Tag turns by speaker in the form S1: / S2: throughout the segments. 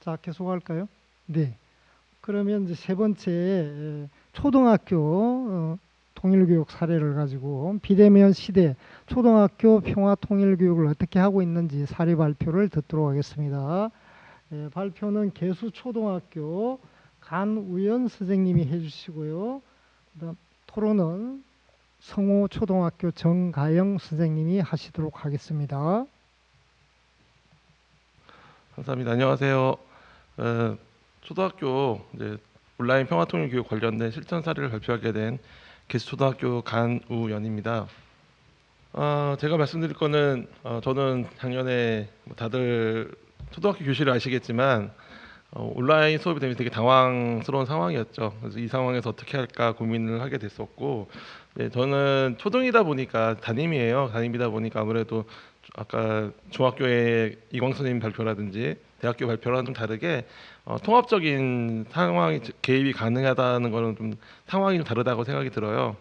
S1: 자, 계속할까요? 네. 그러면 이제 세 번째 초등학교 통일교육 사례를 가지고 비대면 시대 초등학교 평화 통일교육을 어떻게 하고 있는지 사례 발표를 듣도록 하겠습니다. 발표는 계수초등학교 간우연 선생님이 해주시고요. 그다음 토론은 성호초등학교 정가영 선생님이 하시도록 하겠습니다.
S2: 감사합니다. 안녕하세요. 초등학교 이제 온라인 평화통일교육 관련된 실천 사례를 발표하게 된 계수초등학교 간우연입니다. 제가 말씀드릴 거는 저는 작년에 다들 초등학교 교실을 아시겠지만 온라인 수업이 되면 되게 당황스러운 상황이었죠. 그래서 이 상황에서 어떻게 할까 고민을 하게 됐었고, 저는 초등이다 보니까 담임이다 보니까 아무래도 아까 중학교의 이광 선생님 발표라든지 대학교 발표랑 좀 다르게 통합적인 상황이 개입이 가능하다는 거는 좀 상황이 좀 다르다고 생각이 들어요.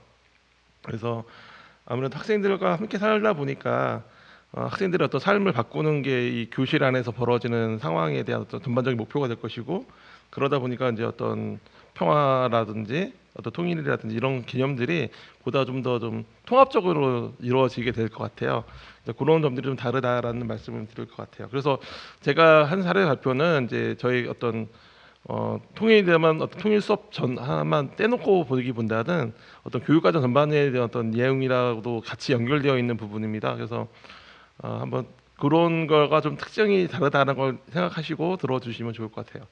S2: 그래서 아무래도 학생들과 함께 살다 보니까 학생들의 어떤 삶을 바꾸는 게 이 교실 안에서 벌어지는 상황에 대한 어떤 전반적인 목표가 될 것이고, 그러다 보니까 이제 어떤 평화라든지 어떤 통일이라든지 이런 개념들이 보다 좀 더 좀 통합적으로 이루어지게 될 것 같아요. 그런 점들이 좀 다르다라는 말씀을 드릴 것 같아요. 그래서 제가 한 사례 발표는 이제 저희 어떤 통일에 대한 어떤 통일 수업 전 하나만 떼놓고 보기보다는 어떤 교육과정 전반에 대한 어떤 내용이라고도 같이 연결되어 있는 부분입니다. 그래서 한번 그런 거가 좀 특징이 다르다는 걸 생각하시고 들어주시면 좋을 것 같아요.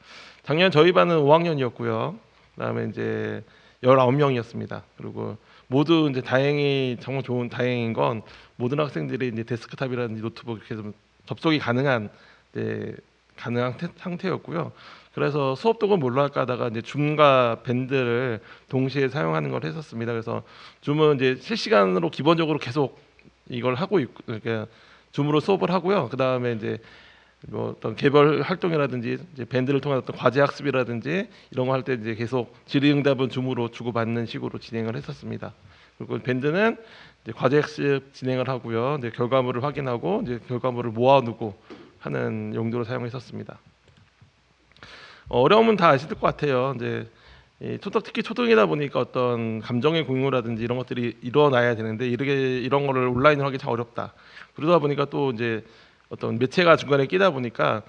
S2: 작년 저희 반은 5학년이었고요. 그다음에 이제 19명이었습니다. 그리고 모두 이제 다행히 정말 좋은 다행인 건 모든 학생들이 이제 데스크탑이라든지 노트북 이렇게 좀 접속이 가능한 상태였고요. 그래서 수업 도구 뭘로 할까 하다가 이제 줌과 밴드를 동시에 사용하는 걸 했었습니다. 그래서 줌은 이제 실시간으로 기본적으로 계속 이걸 하고 있고, 그러니까 줌으로 수업을 하고요. 그 다음에 이제 뭐 어떤 개별 활동이라든지 이제 밴드를 통한 어떤 과제 학습이라든지 이런 거 할 때 이제 계속 질의응답은 줌으로 주고받는 식으로 진행을 했었습니다. 그리고 밴드는 이제 과제 학습 진행을 하고요. 이제 결과물을 확인하고 이제 결과물을 모아두고 하는 용도로 사용했었습니다. 어려움은 다 아실 것 같아요. 이제 특히 초등이다 보니까 어떤 감정의 공유라든지 이런 것들이 일어나야 되는데 이런 거를 온라인으로 하기 참 어렵다. 그러다 보니까 또 이제 어떤 매체가 중간에 끼다 보니까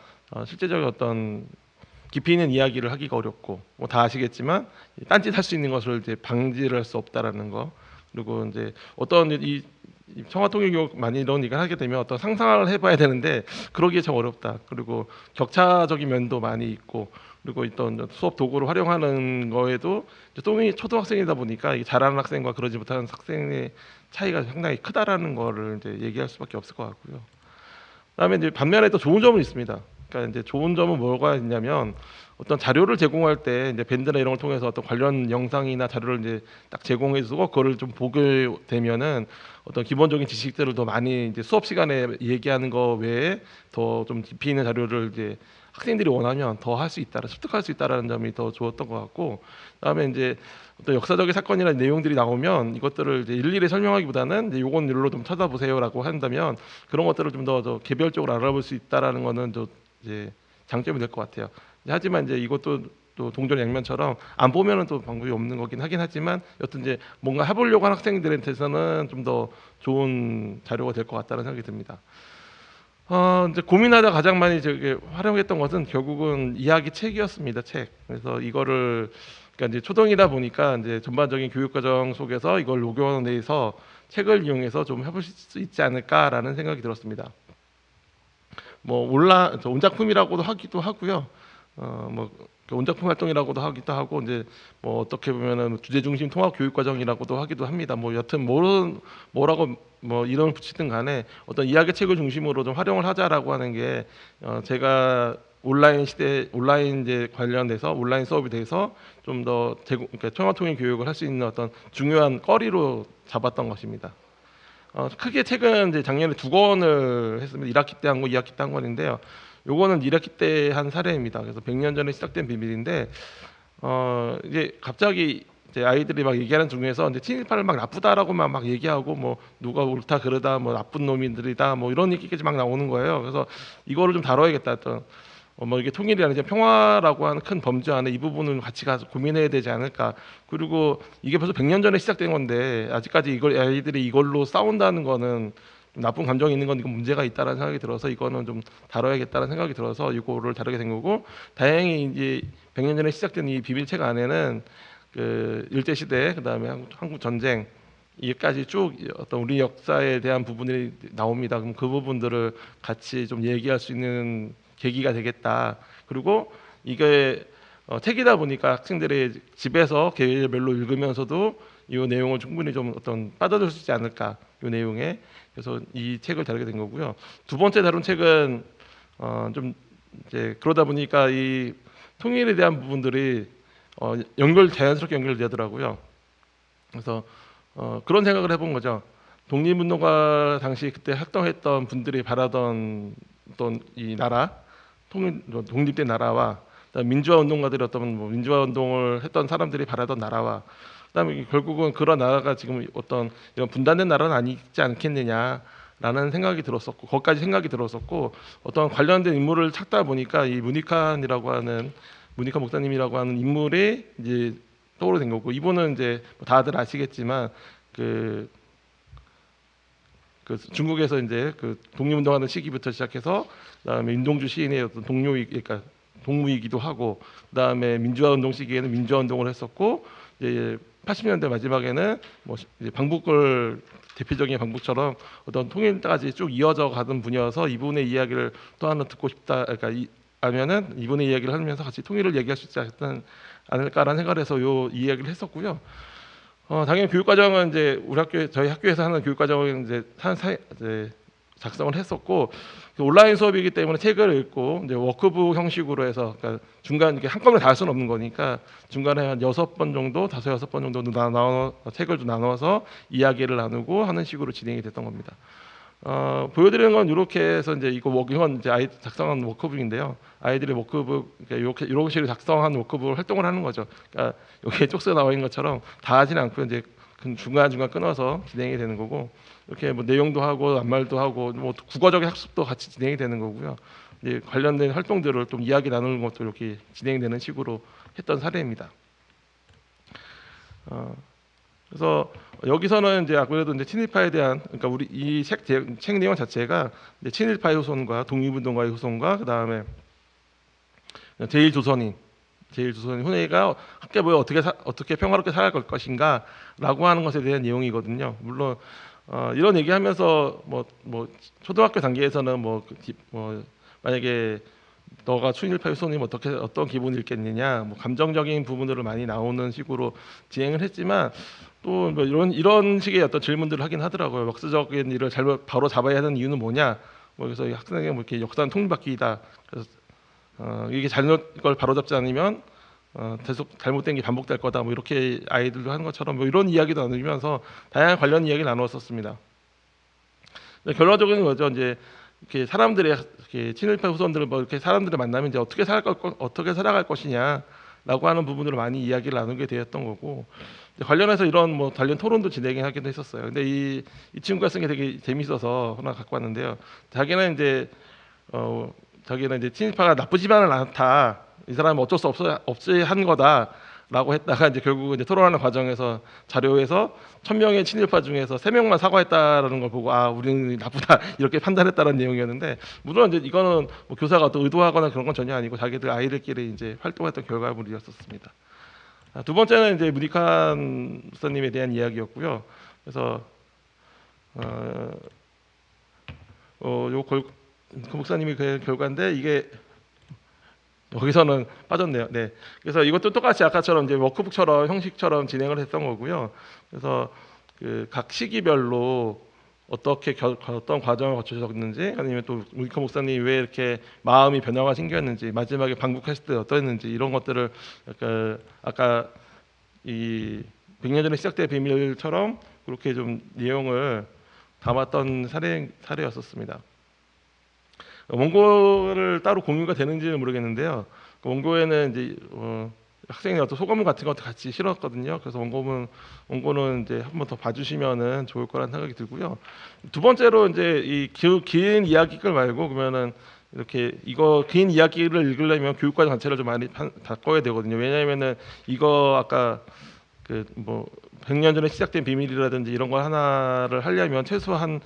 S2: 실제적인 어떤 깊이 있는 이야기를 하기가 어렵고, 뭐 다 아시겠지만 딴짓할 수 있는 것을 이제 방지를 할 수 없다라는 거. 그리고 이제 어떤 이 평화통일교육 많이 이런 얘기를 하게 되면 어떤 상상을 해봐야 되는데 그러기에 참 어렵다. 그리고 격차적인 면도 많이 있고, 그리고 어떤 수업 도구를 활용하는 거에도 초등학생이다 보니까 잘하는 학생과 그러지 못하는 학생의 차이가 상당히 크다라는 거를 이제 얘기할 수밖에 없을 것 같고요. 그다음에 이제 반면에 또 좋은 점은 있습니다. 그러니까 이제 좋은 점은 뭐가 있냐면 어떤 자료를 제공할 때 이제 밴드나 이런 걸 통해서 어떤 관련 영상이나 자료를 이제 딱 제공해주고 그거를 좀 보게 되면은 어떤 기본적인 지식들을 더 많이 이제 수업 시간에 얘기하는 거 외에 더 좀 깊이 있는 자료를 이제 학생들이 원하면 더 할 수 있다, 습득할 수 있다라는 점이 더 좋았던 것 같고, 그다음에 이제 어떤 역사적인 사건이나 내용들이 나오면 이것들을 이제 일일이 설명하기보다는 이제 요건 일로 좀 찾아보세요라고 한다면 그런 것들을 좀 더 개별적으로 알아볼 수 있다라는 거는 또 이제 장점이 될 것 같아요. 하지만 이제 이것도 또 동전양면처럼 안 보면은 또 방법이 없는 거긴 하긴 하지만 여튼 이제 뭔가 해보려고 하는 학생들한테서는 좀 더 좋은 자료가 될 것 같다는 생각이 듭니다. 이제 고민하다 가장 많이 저기 활용했던 것은 결국은 이야기 책이었습니다. 책. 그래서 이거를 그러니까 이제 초등이다 보니까 이제 전반적인 교육 과정 속에서 이걸 녹여내서 책을 이용해서 좀 해볼 수 있지 않을까라는 생각이 들었습니다. 뭐 온작품이라고도 하기도 하고요. 뭐 온작품 활동이라고도 하기도 하고 이제 뭐 어떻게 보면은 주제 중심 통합 교육 과정이라고도 하기도 합니다. 뭐 여튼 뭐라고 뭐 이름을 붙이든 간에 어떤 이야기 책을 중심으로 좀 활용을 하자라고 하는 게 제가 온라인 이제 관련돼서 온라인 수업에 대해서 좀 더 그러니까 평화통일 교육을 할 수 있는 어떤 중요한 거리로 잡았던 것입니다. 크게 책은 이제 작년에 2권을 했습니다. 1학기 때 한 권, 2학기 때 한 권인데요. 요거는 1학기 때 한 사례입니다. 그래서 100년 전에 시작된 비밀인데 이제 갑자기 이제 아이들이 막 얘기하는 중에서 이제 친일파를 막 나쁘다라고만 막 얘기하고 뭐 누가 옳다 그러다 뭐 나쁜 놈들이다 뭐 이런 얘기까지 막 나오는 거예요. 그래서 이거를 좀 다뤄야겠다 했던 뭐 이게 통일이 아니라 평화라고 하는 큰 범주 안에 이 부분을 같이 가서 고민해야 되지 않을까. 그리고 이게 벌써 100년 전에 시작된 건데 아직까지 이걸 아이들이 이걸로 싸운다는 거는 좀 나쁜 감정이 있는 건 이건 문제가 있다라는 생각이 들어서 이거는 좀 다뤄야겠다는 생각이 들어서 이거를 다루게 된 거고, 다행히 이제 100년 전에 시작된 이 비밀책 안에는 그 일제 시대 그다음에 한국 전쟁 이까지 쭉 어떤 우리 역사에 대한 부분이 나옵니다. 그럼 그 부분들을 같이 좀 얘기할 수 있는 계기가 되겠다. 그리고 이게 책이다 보니까 학생들이 집에서 개별로 읽으면서도 이 내용을 충분히 좀 어떤 빠져들 수 있지 않을까, 이 내용에. 그래서 이 책을 다루게 된 거고요. 두 번째 다룬 책은 좀 이제 그러다 보니까 이 통일에 대한 부분들이 자연스럽게 연결되더라고요. 그래서 그런 생각을 해본 거죠. 독립운동가 당시 그때 활동했던 분들이 바라던 어떤 이 나라, 독립된 나라와 민주화 운동가들이 어떤 뭐 민주화 운동을 했던 사람들이 바라던 나라와 그다음에 결국은 그런 나라가 지금 어떤 이런 분단된 나라는 아니지 않겠느냐라는 생각이 들었었고, 거기까지 생각이 들었었고, 어떤 관련된 인물을 찾다 보니까 이 문익환 목사님이라고 하는 인물이 이제 떠오르게 된 거고, 이분은 이제 뭐 다들 아시겠지만 그 중국에서 이제 그 독립운동하는 시기부터 시작해서 그다음에 윤동주 시인의 어떤 그러니까 동무이기도 하고, 그다음에 민주화 운동 시기에는 민주화 운동을 했었고, 이제 80년대 마지막에는 뭐 이제 방북을 대표적인 방북처럼 어떤 통일까지 쭉 이어져 가던 분이어서 이분의 이야기를 또 하나 듣고 싶다. 그러니까 하면은 이분의 이야기를 하면서 같이 통일을 얘기할 수 있지 않을까라는 생각을 해서 요 이야기를 했었고요. 당연히 교육과정은 이제 저희 학교에서 하는 교육과정은 이제 작성을 했었고, 온라인 수업이기 때문에 책을 읽고 이제 워크북 형식으로 해서, 그러니까 중간 이렇게 한꺼번에 다 할 수는 없는 거니까 중간에 한 6번 정도, 5-6번 정도 책을 좀 나눠서 이야기를 나누고 하는 식으로 진행이 됐던 겁니다. 보여드리는 건 이렇게 해서 이제 이건 이제 아이 작성한 워크북인데요. 아이들이 워크북 그러니까 이런 식으로 작성한 워크북을 활동을 하는 거죠. 그러니까 여기에 쪽수가 나와 있는 것처럼 다 하지는 않고 이제 중간 끊어서 진행이 되는 거고, 이렇게 뭐 내용도 하고 앞말도 하고 뭐 국어적인 학습도 같이 진행이 되는 거고요. 이제 관련된 활동들을 좀 이야기 나누는 것도 이렇게 진행되는 식으로 했던 사례입니다. 그래서 여기서는 이제 아무래도 이제 친일파에 대한, 그러니까 우리 이 책 내용 자체가 이제 친일파의 후손과 독립운동가의 후손과 그다음에 제일조선인 후대가 함께 모여 어떻게 평화롭게 살아갈 것인가라고 하는 것에 대한 내용이거든요. 물론 이런 얘기하면서 뭐 초등학교 단계에서는 뭐 만약에 너가 친일파의 후손이면 어떤 기분이 있겠느냐, 뭐 감정적인 부분들을 많이 나오는 식으로 진행을 했지만, 또 뭐 이런 식의 어떤 질문들을 하긴 하더라고요. 역사적인 일을 바로 잡아야 하는 이유는 뭐냐. 뭐 그래서 학생에게 뭐 이렇게 역사는 통일받기이다. 그래서 이게 걸 바로잡지 않으면 계속 잘못된 게 반복될 거다. 뭐 이렇게 아이들도 하는 것처럼 뭐 이런 이야기도 나누면서 다양한 관련 이야기 나누었었습니다. 결론적인 거죠. 이제 이렇게 사람들의 이렇게 친일파 후손들을 뭐 이렇게 사람들을 만나면 이제 어떻게 살아갈 것이냐라고 하는 부분으로 많이 이야기를 나누게 되었던 거고, 관련해서 이런 뭐 관련 토론도 진행하기도 했었어요. 근데 이 친구가 쓴 게 되게 재밌어서 하나 갖고 왔는데요. 자기는 이제 친일파가 나쁘지만은 않다. 이 사람은 어쩔 수 없이 한 거다라고 했다가 이제 결국 이제 토론하는 과정에서 자료에서 1000명의 친일파 중에서 3명만 사과했다라는 걸 보고 우리는 나쁘다 이렇게 판단했다는 내용이었는데, 물론 이제 이거는 뭐 교사가 또 의도하거나 그런 건 전혀 아니고 자기들 아이들끼리 이제 활동했던 결과물이었었습니다. 두 번째는 이제 문익환 목사님에 대한 이야기였고요. 그래서 그 목사님이 그 결과인데 이게 여기서는 빠졌네요. 네. 그래서 이것도 똑같이 아까처럼 이제 워크북처럼 형식처럼 진행을 했던 거고요. 그래서 그 각 시기별로 어떤 과정을 거치셨는지, 아니면 또 문익환 목사님 왜 이렇게 마음이 변화가 생겼는지, 마지막에 방북했을 때 어떠했는지, 이런 것들을 아까 이 100년 전에 시작된 비밀처럼 그렇게 좀 내용을 담았던 사례였었습니다. 원고를 따로 공유가 되는지는 모르겠는데요. 원고에는 이제 학생의 어떤 소감문 같은 것도 같이 실었거든요. 그래서 원고는 이제 한번 더 봐주시면은 좋을 거라는 생각이 들고요. 두 번째로 이제 이 긴 이야기글 말고 그러면은 이렇게 이거 긴 이야기를 읽으려면 교육과정 자체를 좀 많이 바꿔야 되거든요. 왜냐하면은 이거 아까 그 뭐 100년 전에 시작된 비밀이라든지 이런 걸 하나를 하려면 최소한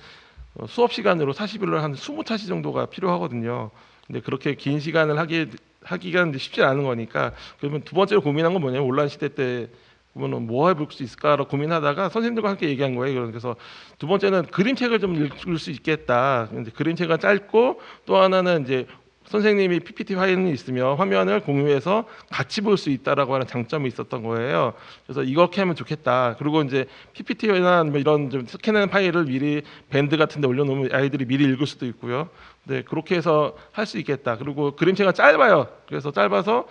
S2: 수업 시간으로 40일로 한 20차시 정도가 필요하거든요. 근데 그렇게 긴 시간을 하기가 이제 쉽지 않은 거니까 그러면 두 번째로 고민한 건 뭐냐면 온라인 시대 때 보면은 뭐 해볼 수 있을까라고 고민하다가 선생님들과 함께 얘기한 거예요. 그래서 두 번째는 그림책을 좀 읽을 수 있겠다. 이제 그림책은 짧고 또 하나는 이제 선생님이 PPT 화면이 있으면 화면을 공유해서 같이 볼 수 있다라고 하는 장점이 있었던 거예요. 그래서 이렇게 하면 좋겠다. 그리고 이제 PPT나 뭐 이런 좀 스캔하는 파일을 미리 밴드 같은 데 올려놓으면 아이들이 미리 읽을 수도 있고요. 네, 그렇게 해서 할 수 있겠다. 그리고 그림체가 짧아요. 그래서 짧아서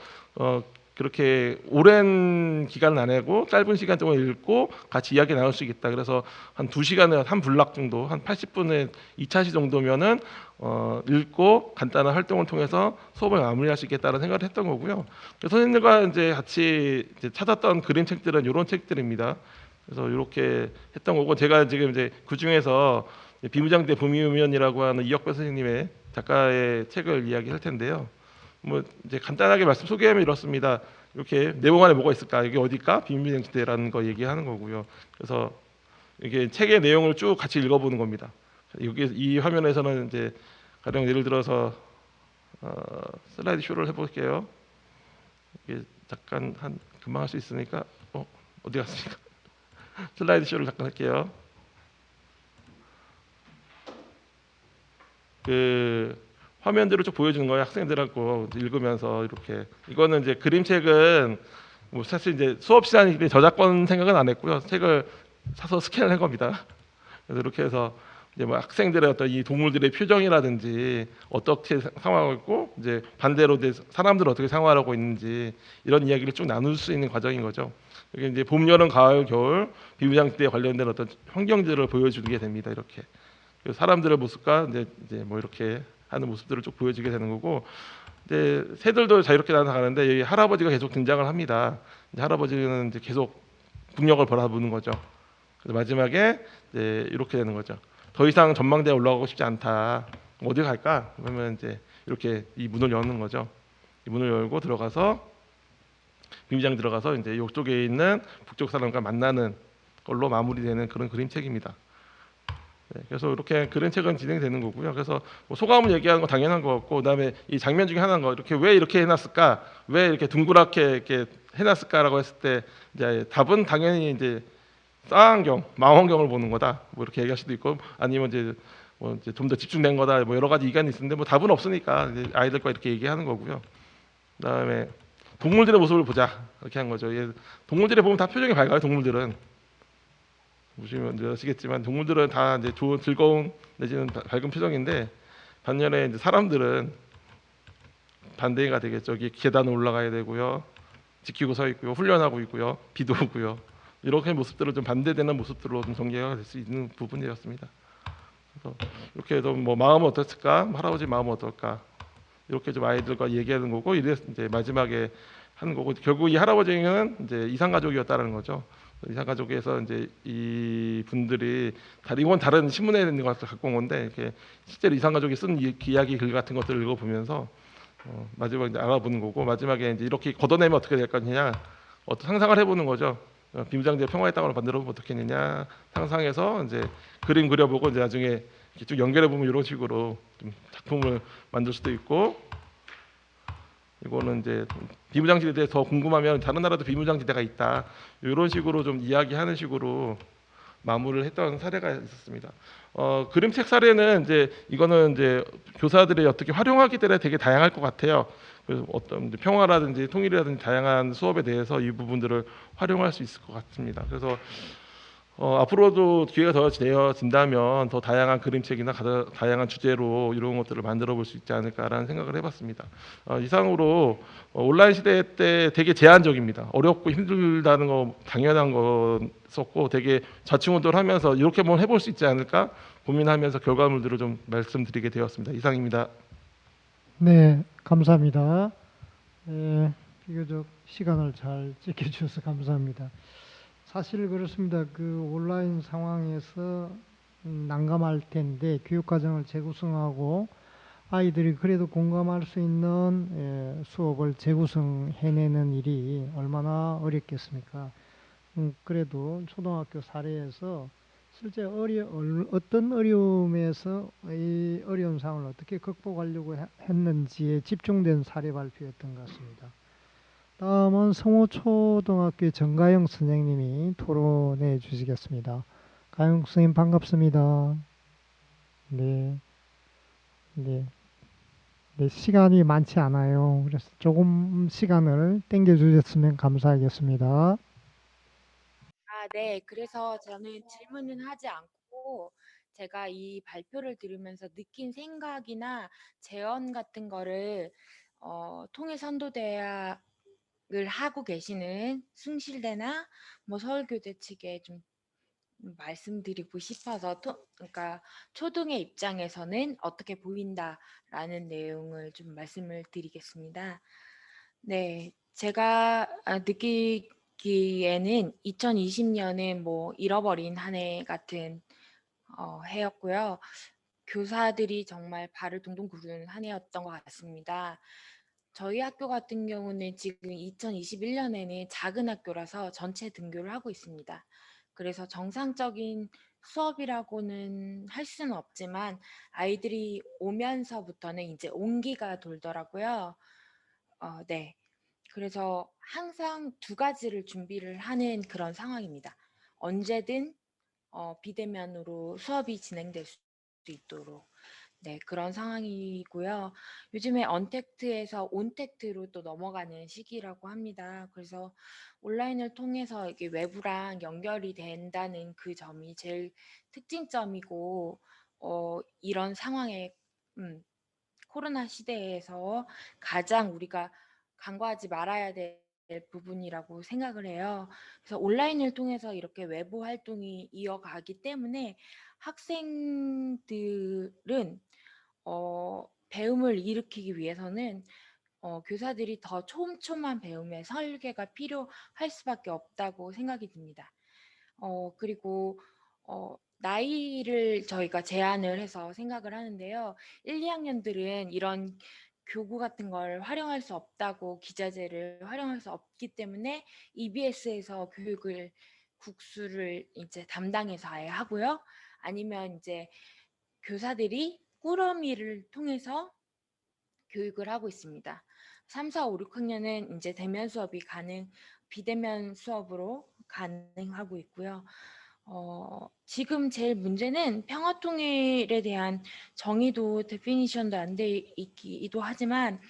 S2: 그렇게 오랜 기간은 안 하고 짧은 시간 동안 읽고 같이 이야기 나눌 수 있겠다. 그래서 한 2시간에 한 블락 정도, 한 80분에 2차시 정도면은 읽고 간단한 활동을 통해서 수업을 마무리할 수 있겠다는 생각을 했던 거고요. 그래서 선생님들과 이제 같이 이제 찾았던 그림책들은 이런 책들입니다. 그래서 이렇게 했던 거고 제가 지금 이제 그 중에서 비무장지대 봄이면이라고 하는 이혁배 선생님의 작가의 책을 이야기할 텐데요. 뭐 이제 간단하게 말씀 소개하면 이렇습니다. 이렇게 내용 안에 뭐가 있을까? 이게 어디까? 비밀정치대라는 거 얘기하는 거고요. 그래서 이게 책의 내용을 쭉 같이 읽어보는 겁니다. 여기 이 화면에서는 이제 가령 예를 들어서 슬라이드 쇼를 해볼게요. 이게 잠깐 한 금방 할 수 있으니까 어디 갔습니까? 슬라이드 쇼를 잠깐 할게요. 그 화면대로 쭉 보여주는 거예요. 학생들하고 읽으면서 이렇게. 이거는 이제 그림책은 뭐 사실 이제 수업 시간이기 저작권 생각은 안 했고요. 책을 사서 스캔을 한 겁니다. 그래서 이렇게 해서 이제 뭐 학생들의 어떤 이 동물들의 표정이라든지 어떻게 상황하고 있고 이제 반대로 이제 사람들은 어떻게 생활하고 있는지 이런 이야기를 쭉 나눌 수 있는 과정인 거죠. 이게 이제 봄, 여름, 가을, 겨울 비무장지대에 관련된 어떤 환경들을 보여주게 됩니다. 이렇게. 사람들의 모습과 이제 뭐 이렇게 하는 모습들을 쭉 보여주게 되는 거고 이제 새들도 자유롭게 날아가는데 여기 할아버지가 계속 등장을 합니다. 이제 할아버지는 이제 계속 북녘을 바라보는 거죠. 그래서 마지막에 이제 이렇게 되는 거죠. 더 이상 전망대에 올라가고 싶지 않다. 어디 갈까? 그러면 이제 이렇게 이 문을 여는 거죠. 이 문을 열고 들어가서 비무장 들어가서 이제 이쪽에 있는 북쪽 사람과 만나는 걸로 마무리되는 그런 그림책입니다. 네, 그래서 이렇게 그림책은 진행되는 거고요. 그래서 뭐 소감을 얘기하는 거 당연한 것 같고, 그다음에 이 장면 중에 하나인 거 이렇게 왜 이렇게 해놨을까, 왜 이렇게 둥그랗게 이렇게 해놨을까라고 했을 때 이제 답은 당연히 이제 쌍안경, 망원경을 보는 거다. 뭐 이렇게 얘기할 수도 있고, 아니면 이제 뭐 이제 좀 더 집중된 거다. 뭐 여러 가지 의견이 있는데 뭐 답은 없으니까 이제 아이들과 이렇게 얘기하는 거고요. 그다음에 동물들의 모습을 보자 이렇게 한 거죠. 동물들이 보면 다 표정이 밝아요. 동물들은 보시면 아시겠지만 동물들은 다 이제 좋은 즐거운 내지는 밝은 표정인데 반면에 이제 사람들은 반대가 되겠죠. 여기 계단을 올라가야 되고요, 지키고 서 있고요, 훈련하고 있고요, 비도 오고요. 이렇게 모습들을 좀 반대되는 모습들로 좀 전개가 될 수 있는 부분이었습니다. 그래서 이렇게 좀 뭐 마음은 어떻을까, 할아버지 마음은 어떨까 이렇게 좀 아이들과 얘기하는 거고 이제 마지막에 하는 거고 결국 이 할아버지는 이제 이상 가족이었다는 거죠. 이상 가족에서 이제 이 분들이 이건 다른 신문에 있는 것을 갖고 온 건데 이렇게 실제로 이상 가족이 쓴 이야기 글 같은 것들을 읽어보면서 마지막에 이제 알아보는 거고 마지막에 이제 이렇게 걷어내면 어떻게 될 거냐 어떤 상상을 해보는 거죠. 비무장지대 평화의 땅으로 만들어보면 어떻겠느냐 상상해서 이제 그림 그려보고 이제 나중에 이렇게 쭉 연결해 보면 이런 식으로 좀 작품을 만들 수도 있고 이거는 이제 비무장지대에 대해 더 궁금하면 다른 나라도 비무장지대가 있다 이런 식으로 좀 이야기하는 식으로 마무리를 했던 사례가 있었습니다. 그림책 사례는 이제 이거는 이제 교사들이 어떻게 활용하기 때문에 되게 다양할 것 같아요. 그래서 어떤 평화라든지 통일이라든지 다양한 수업에 대해서 이 부분들을 활용할 수 있을 것 같습니다. 그래서 앞으로도 기회가 더 되어진다면 더 다양한 그림책이나 다양한 주제로 이런 것들을 만들어 볼 수 있지 않을까라는 생각을 해봤습니다. 이상으로 온라인 시대 때 되게 제한적입니다. 어렵고 힘들다는 거 당연한 거였고 되게 좌충우돌 하면서 이렇게 한번 해볼 수 있지 않을까 고민하면서 결과물들을 좀 말씀드리게 되었습니다. 이상입니다.
S1: 네, 감사합니다. 비교적 시간을 잘 지켜주셔서 감사합니다. 사실 그렇습니다. 그 온라인 상황에서 난감할 텐데 교육과정을 재구성하고 아이들이 그래도 공감할 수 있는 수업을 재구성해내는 일이 얼마나 어렵겠습니까? 그래도 초등학교 사례에서 실제 어떤 어려움에서 이 어려운 상황을 어떻게 극복하려고 했는지에 집중된 사례 발표였던 것 같습니다. 다음은 성호초등학교 정가영 선생님이 토론해 주시겠습니다. 가영 선생님 반갑습니다. 네, 네, 네, 시간이 많지 않아요. 그래서 조금 시간을 땡겨 주셨으면 감사하겠습니다.
S3: 네. 그래서 저는 질문은 하지 않고 제가 이 발표를 들으면서 느낀 생각이나 제언 같은 거를 통일 선도대학을 하고 계시는 숭실대나 뭐 서울교대 측에 좀 말씀드리고 싶어서 그러니까 초등의 입장에서는 어떻게 보인다라는 내용을 좀 말씀을 드리겠습니다. 네, 제가 느끼기에는 2020년은 뭐 잃어버린 한 해 같은 해였고요. 교사들이 정말 발을 동동 구르는 한 해였던 것 같습니다. 저희 학교 같은 경우는 지금 2021년에는 작은 학교라서 전체 등교를 하고 있습니다. 그래서 정상적인 수업이라고는 할 수는 없지만 아이들이 오면서부터는 이제 온기가 돌더라고요. 네. 그래서 항상 두 가지를 준비를 하는 그런 상황입니다. 언제든 비대면으로 수업이 진행될 수 있도록. 네, 그런 상황이고요. 요즘에 언택트에서 온택트로 또 넘어가는 시기라고 합니다. 그래서 온라인을 통해서 이게 외부랑 연결이 된다는 그 점이 제일 특징점이고, 이런 상황에, 코로나 시대에서 가장 우리가 간과하지 말아야 될 부분이라고 생각을 해요. 그래서 온라인을 통해서 이렇게 외부 활동이 이어가기 때문에 학생들은 배움을 일으키기 위해서는 교사들이 더 촘촘한 배움의 설계가 필요할 수밖에 없다고 생각이 듭니다. 그리고 나이를 저희가 제한을 해서 생각을 하는데요. 1, 2학년들은 이런 교구 같은 걸 활용할 수 없다고 기자재를 활용할 수 없기 때문에 EBS에서 교육을 국수를 이제 담당해서 아예 하고요. 아니면 이제 교사들이 꾸러미를 통해서 교육을 하고 있습니다. 3, 4, 5, 6학년은 이제 대면 수업이 비대면 수업으로 가능하고 있고요. 지금 제일 문제는 평화통일에 대한 정의도 데피니션도 안 돼 있기도 하지만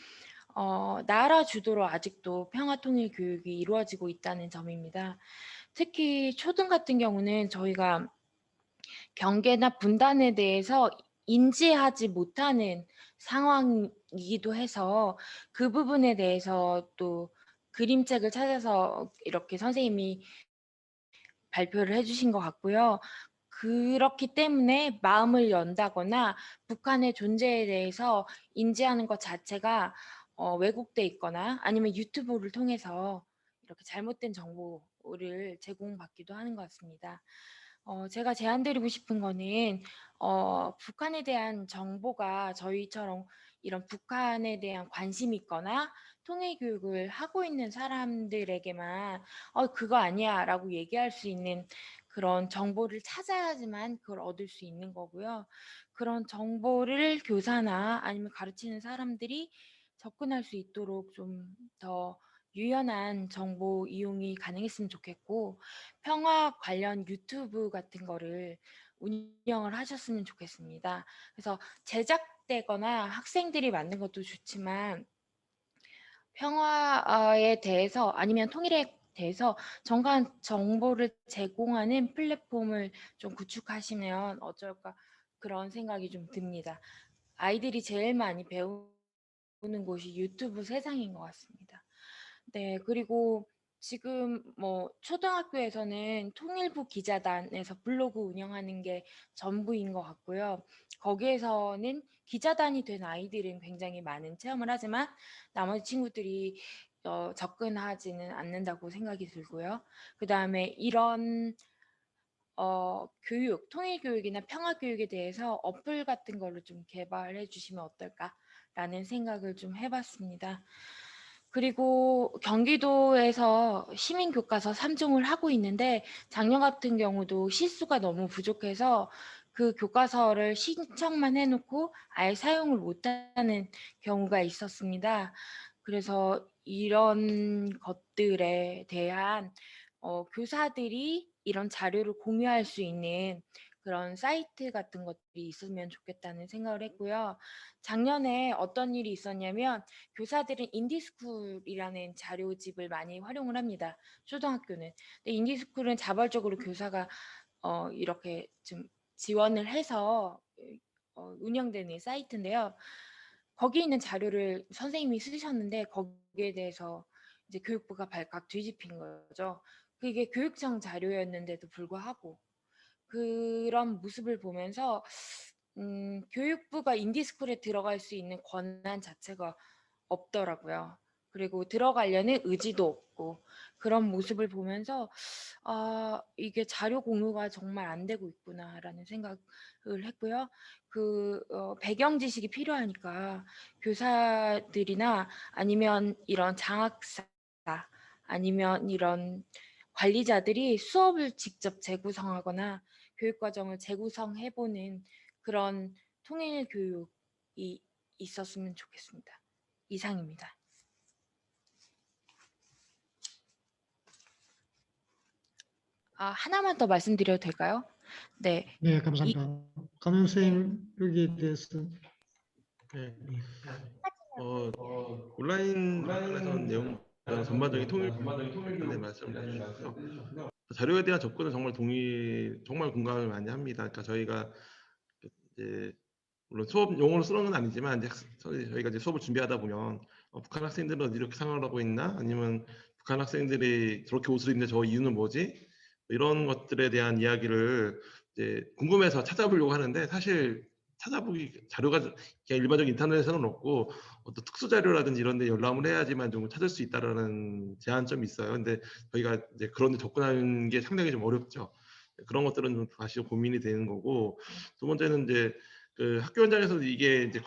S3: 나라 주도로 아직도 평화통일 교육이 이루어지고 있다는 점입니다. 특히 초등 같은 경우는 저희가 경계나 분단에 대해서 인지하지 못하는 상황이기도 해서 그 부분에 대해서 또 그림책을 찾아서 이렇게 선생님이 발표를 해주신 것 같고요. 그렇기 때문에 마음을 연다거나 북한의 존재에 대해서 인지하는 것 자체가 왜곡돼 있거나 아니면 유튜브를 통해서 이렇게 잘못된 정보를 제공받기도 하는 것 같습니다. 제가 제안드리고 싶은 거는 북한에 대한 정보가 저희처럼 이런 북한에 대한 관심이 있거나 통일 교육을 하고 있는 사람들에게만 그거 아니야라고 얘기할 수 있는 그런 정보를 찾아야지만 그걸 얻을 수 있는 거고요. 그런 정보를 교사나 아니면 가르치는 사람들이 접근할 수 있도록 좀 더 유연한 정보 이용이 가능했으면 좋겠고 평화 관련 유튜브 같은 거를 운영을 하셨으면 좋겠습니다. 그래서 제작되거나 학생들이 만든 것도 좋지만 평화에 대해서 아니면 통일에 대해서 정확한 정보를 제공하는 플랫폼을 좀 구축하시면 어쩔까 그런 생각이 좀 듭니다. 아이들이 제일 많이 배우는 곳이 유튜브 세상인 것 같습니다. 네, 그리고 지금 뭐 초등학교에서는 통일부 기자단에서 블로그 운영하는 게 전부인 것 같고요. 거기에서는 기자단이 된 아이들은 굉장히 많은 체험을 하지만 나머지 친구들이 접근하지는 않는다고 생각이 들고요. 그 다음에 이런 교육, 통일 교육이나 평화 교육에 대해서 어플 같은 거를 좀 개발해 주시면 어떨까라는 생각을 좀 해봤습니다. 그리고 경기도에서 시민 교과서 3종을 하고 있는데 작년 같은 경우도 시수가 너무 부족해서 그 교과서를 신청만 해놓고 아예 사용을 못하는 경우가 있었습니다. 그래서 이런 것들에 대한 교사들이 이런 자료를 공유할 수 있는 그런 사이트 같은 것들이 있으면 좋겠다는 생각을 했고요. 작년에 어떤 일이 있었냐면 교사들은 인디스쿨이라는 자료집을 많이 활용을 합니다. 초등학교는. 근데 인디스쿨은 자발적으로 교사가 이렇게 좀 지원을 해서 운영되는 사이트인데요. 거기 있는 자료를 선생님이 쓰셨는데 거기에 대해서 이제 교육부가 발칵 뒤집힌 거죠. 그게 교육청 자료였는데도 불구하고 그런 모습을 보면서 교육부가 인디스쿨에 들어갈 수 있는 권한 자체가 없더라고요. 그리고 들어가려는 의지도 없고 그런 모습을 보면서 아, 이게 자료 공유가 정말 안 되고 있구나라는 생각을 했고요. 배경 지식이 필요하니까 교사들이나 아니면 이런 장학사 아니면 이런 관리자들이 수업을 직접 재구성하거나 교육과정을 재구성해보는 그런 통일 교육이 있었으면 좋겠습니다. 이상입니다. 하나만 더 말씀드려도 될까요? 네.
S1: 네, 감사합니다. 강영 선생님, 여기에 대해서.
S2: 네. 온라인 학과에서는 내용 전반적인 통일 관련 말씀을 해주셨고요. 자료에 대한 접근은 정말 공감을 많이 합니다. 그러니까 저희가 이제 물론 수업 용어로 쓰는 건 아니지만 이제 저희가 이제 수업을 준비하다 보면 북한 학생들은 이렇게 생활하고 있나 아니면 북한 학생들이 저렇게 옷을 입는데 저 이유는 뭐지? 이런 것들에 대한 이야기를 이제 궁금해서 찾아보려고 하는데 사실 찾아보기 자료가 그냥 일반적인 인터넷에서는 없고 어떤 특수 자료라든지 이런 데 열람을 해야지만 좀 찾을 수 있다라는 제한점이 있어요. 근데 저희가 이제 그런 데 접근하는 게 상당히 좀 어렵죠. 그런 것들은 좀 다시 고민이 되는 거고 두 번째는 이제 그 학교 현장에서 이게 이제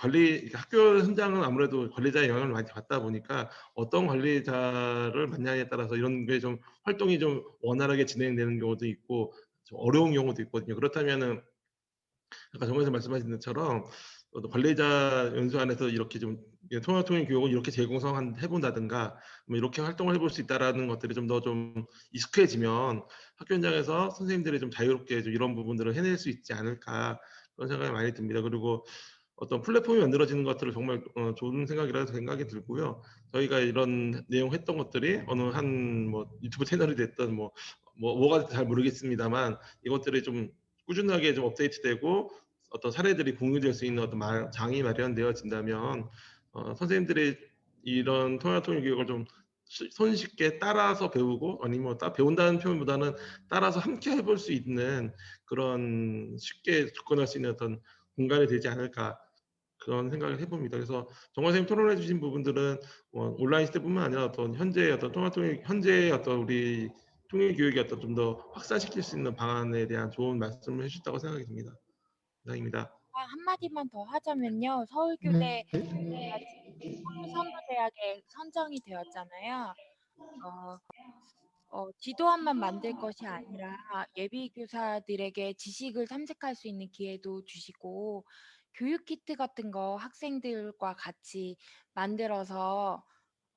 S2: 학교 현장은 아무래도 관리자의 영향을 많이 받다 보니까 어떤 관리자를 만나냐에 따라서 이런 게 좀 활동이 좀 원활하게 진행되는 경우도 있고 좀 어려운 경우도 있거든요. 그렇다면은 아까 정 선생 말씀하신 것처럼 관리자 연수 안에서 이렇게 좀 통일 교육을 이렇게 해본다든가 뭐 이렇게 활동을 해볼 수 있다라는 것들이 좀 더 좀 익숙해지면 학교 현장에서 선생님들이 좀 자유롭게 좀 이런 부분들을 해낼 수 있지 않을까 그런 생각이 많이 듭니다. 그리고 어떤 플랫폼이 만들어지는 것들을 정말 좋은 생각이라고 생각이 들고요. 저희가 이런 내용 했던 것들이 어느 한 뭐 유튜브 채널이 됐던 뭐가 잘 모르겠습니다만 이것들이 좀 꾸준하게 좀 업데이트되고 어떤 사례들이 공유될 수 있는 어떤 장이 마련되어진다면 선생님들이 이런 통일 교육을 좀 손쉽게 따라서 배우고 아니면 배운다는 표현보다는 따라서 함께 해볼 수 있는 그런 쉽게 접근할 수 있는 어떤 공간이 되지 않을까 그런 생각을 해봅니다. 그래서 정원 선생님 토론해 주신 부분들은 온라인 시대뿐만 아니라 어떤 현재의 어떤 우리 통일 교육이 어떤 좀 더 확산시킬 수 있는 방안에 대한 좋은 말씀을 해주셨다고 생각이 듭니다. 이상입니다.
S3: 한마디만 더 하자면요.
S1: 네,
S3: 서울교대 서울선도대학에 선정이 되었잖아요. 어, 지도안만 만들 것이 아니라 예비 교사들에게 지식을 탐색할 수 있는 기회도 주시고 교육 키트 같은 거 학생들과 같이 만들어서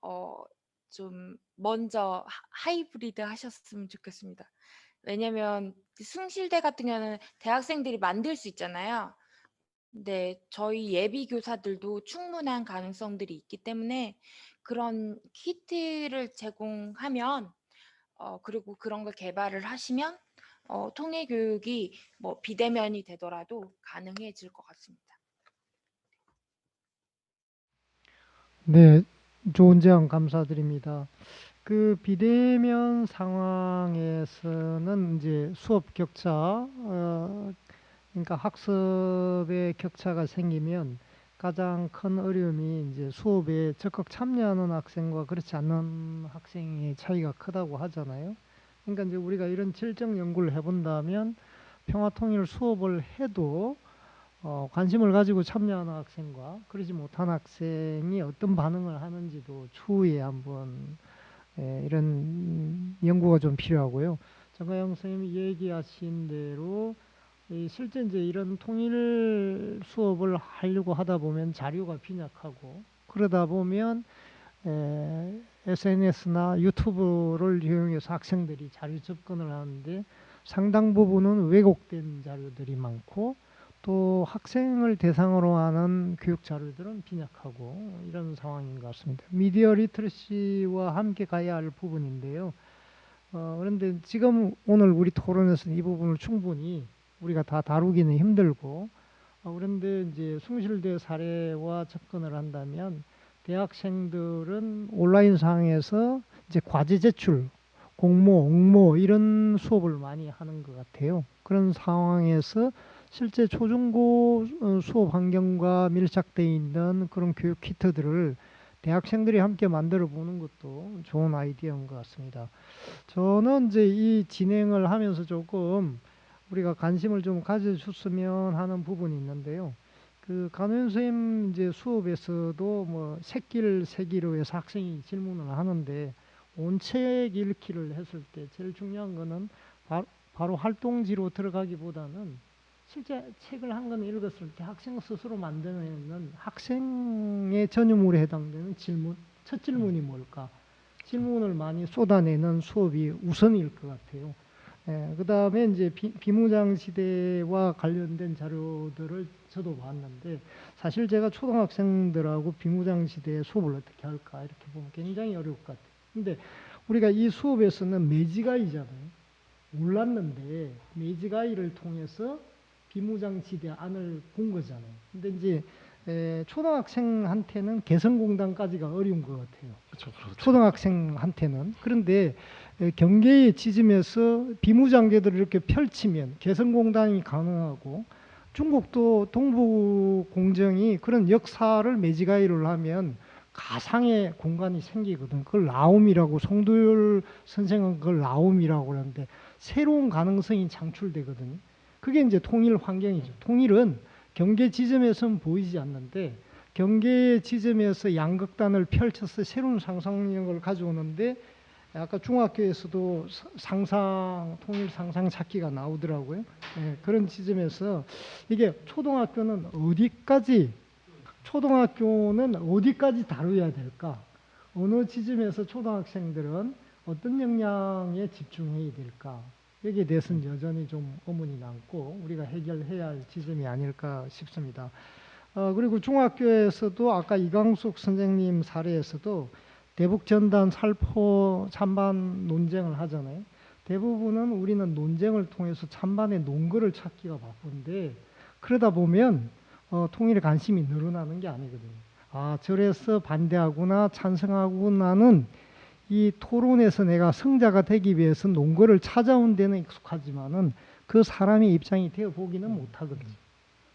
S3: 어, 좀 먼저 하이브리드 하셨으면 좋겠습니다. 왜냐면 그 숭실대 같은 경우는 대학생들이 만들 수 있잖아요. 근데 저희 예비 교사들도 충분한 가능성들이 있기 때문에 그런 키트를 제공하면 그리고 그런 걸 개발을 하시면 통일 교육이 뭐 비대면이 되더라도 가능해질 것 같습니다.
S1: 네, 좋은 제안 감사드립니다. 그 비대면 상황에서는 이제 수업 격차, 그러니까 학습의 격차가 생기면 가장 큰 어려움이 이제 수업에 적극 참여하는 학생과 그렇지 않는 학생의 차이가 크다고 하잖아요. 그러니까 이제 우리가 이런 질적 연구를 해본다면 평화통일 수업을 해도 관심을 가지고 참여하는 학생과 그러지 못한 학생이 어떤 반응을 하는지도 추후에 한번 이런 연구가 좀 필요하고요. 정가영 선생님이 얘기하신 대로 실제 이제 이런 통일 수업을 하려고 하다 보면 자료가 빈약하고 그러다 보면 SNS나 유튜브를 이용해서 학생들이 자료 접근을 하는데 상당 부분은 왜곡된 자료들이 많고 또 학생을 대상으로 하는 교육 자료들은 빈약하고 이런 상황인 것 같습니다. 미디어 리터러시와 함께 가야 할 부분인데요. 그런데 지금 오늘 우리 토론에서는 이 부분을 충분히 우리가 다 다루기는 힘들고 그런데 이제 숭실대 사례와 접근을 한다면 대학생들은 온라인 상에서 이제 과제 제출, 공모, 옹모 이런 수업을 많이 하는 것 같아요. 그런 상황에서 실제 초중고 수업 환경과 밀착되어 있는 그런 교육 키트들을 대학생들이 함께 만들어 보는 것도 좋은 아이디어인 것 같습니다. 저는 이제 이 진행을 하면서 조금 우리가 관심을 좀 가져줬으면 하는 부분이 있는데요. 그 간호연 선생님 이제 수업에서도 뭐 새길 세기로 해서 학생이 질문을 하는데 온책 읽기를 했을 때 제일 중요한 거는 바로 활동지로 들어가기보다는 실제 책을 한 권 읽었을 때 학생 스스로 만들어내는 학생의 전유물에 해당되는 질문, 첫 질문이 뭘까? 질문을 많이 쏟아내는 수업이 우선일 것 같아요. 그 다음에 이제 비무장 시대와 관련된 자료들을 저도 봤는데 사실 제가 초등학생들하고 비무장 시대 수업을 어떻게 할까 이렇게 보면 굉장히 어려울 것 같아요. 근데 우리가 이 수업에서는 매지가이잖아요. 몰랐는데 매지가이를 통해서 비무장 시대 안을 본 거잖아요. 근데 이제 초등학생한테는 개성공단까지가 어려운 것 같아요.
S2: 그렇죠.
S1: 초등학생한테는. 그런데 경계의 지점에서 비무장계들을 이렇게 펼치면 개성공단이 가능하고 중국도 동부공정이 그런 역사를 매지가이를 하면 가상의 공간이 생기거든. 그걸 라움이라고 송도율 선생은 그걸 라움이라고 그러는데 새로운 가능성이 창출되거든요. 그게 이제 통일 환경이죠. 통일은 경계 지점에서는 보이지 않는데 경계 지점에서 양극단을 펼쳐서 새로운 상상력을 가져오는데 아까 중학교에서도 통일 상상 찾기가 나오더라고요. 그런 지점에서 이게 초등학교는 어디까지 다뤄야 될까? 어느 지점에서 초등학생들은 어떤 역량에 집중해야 될까? 여기에 대해서는 여전히 좀 의문이 남고 우리가 해결해야 할 지점이 아닐까 싶습니다. 그리고 중학교에서도 아까 이광숙 선생님 사례에서도 대북전단 살포 찬반 논쟁을 하잖아요. 대부분은 우리는 논쟁을 통해서 찬반의 논거를 찾기가 바쁜데 그러다 보면 통일에 관심이 늘어나는 게 아니거든요. 저래서 반대하거나 찬성하거나는 이 토론에서 내가 승자가 되기 위해서 논거를 찾아온 데는 익숙하지만은 그 사람의 입장이 되어 보기는 못하거든요.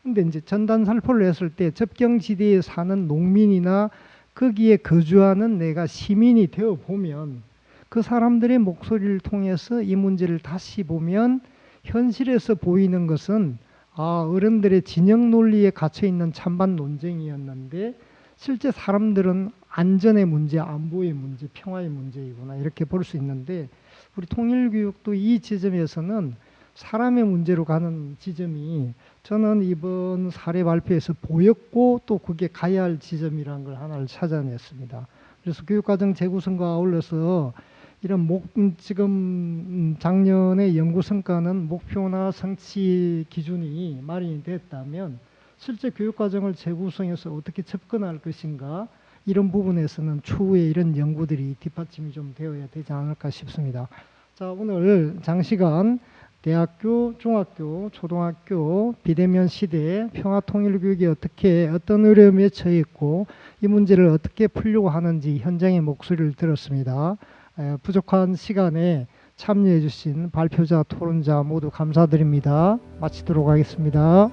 S1: 근데 이제 전단 살포를 했을 때 접경지대에 사는 농민이나 거기에 거주하는 내가 시민이 되어 보면 그 사람들의 목소리를 통해서 이 문제를 다시 보면 현실에서 보이는 것은 어른들의 진영 논리에 갇혀 있는 찬반 논쟁이었는데 실제 사람들은 안전의 문제, 안보의 문제, 평화의 문제이구나 이렇게 볼 수 있는데 우리 통일교육도 이 지점에서는 사람의 문제로 가는 지점이 저는 이번 사례 발표에서 보였고 또 그게 가야 할 지점이라는 걸 하나를 찾아냈습니다. 그래서 교육과정 재구성과 아울러서 이런 지금 작년의 연구 성과는 목표나 성취 기준이 마련이 됐다면 실제 교육과정을 재구성해서 어떻게 접근할 것인가 이런 부분에서는 추후에 이런 연구들이 뒷받침이 좀 되어야 되지 않을까 싶습니다. 자, 오늘 장시간 대학교, 중학교, 초등학교 비대면 시대에 평화통일교육이 어떤 어려움에 처해 있고 이 문제를 어떻게 풀려고 하는지 현장의 목소리를 들었습니다. 부족한 시간에 참여해 주신 발표자, 토론자 모두 감사드립니다. 마치도록 하겠습니다.